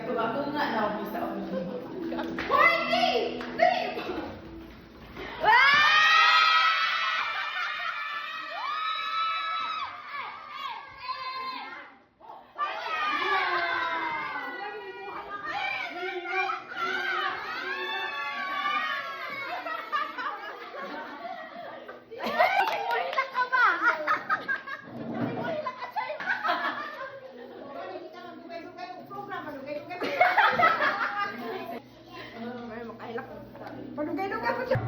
Kung ako nga na ako sa ako. Party! Padugay-dugay ko siya.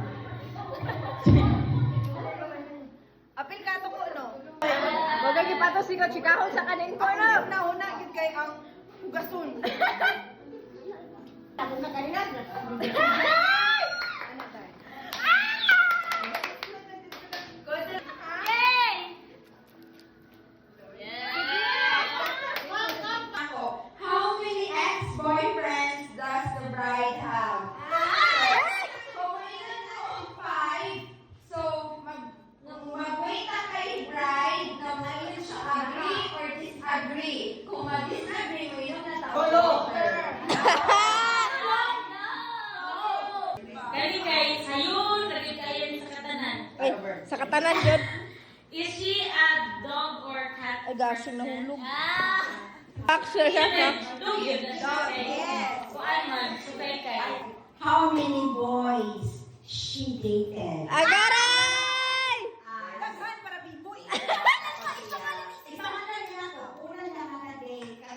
Apil ka to ko, no? Huwag ang ipatos ikaw, chikahon sa kanin ko, no? Una-una, yun kay ang hugasun. Ako na kanina. How many ex-boyfriends does the bride have? Kung ilan na kung 5, so mag-wait na kay bride na ngayon siya agree or disagree. Kung mag-disagree, mo yun na tao. Kani guys, ayun, lagi kayo sa katanan. Ay, sa katanan yun. Is she a dog or cat? Ay, gaso, nahulog. Ah! Action siya, no? Dog yun na siya. Yes. Kuan man, supay kay. How many boys she dated? Agaray!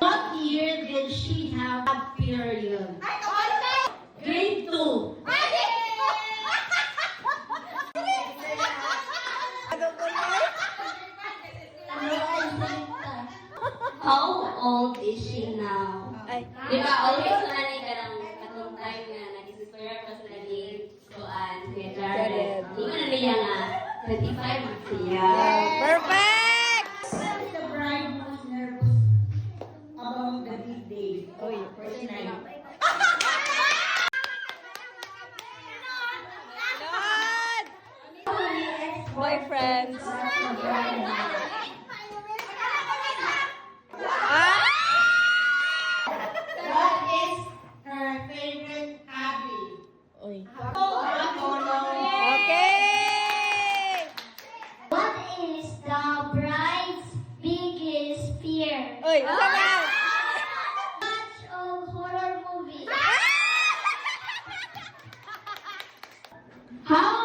What year did she have a period? Grade 2. How old is she now? Ay, Di ba, always nanay ka lang katong time nga nag-isisware pa sa naging kuan, si Jared. Jared. Di ko na niya nga, 25 mag siya. perfect! The bride was nervous about the big day. Uy, First night. Lord! Boyfriends. Ah! What is her favorite hobby? Uy. Okay. Okay! What is the bride's biggest fear? Uy, isa ba? Watch of horror movies. How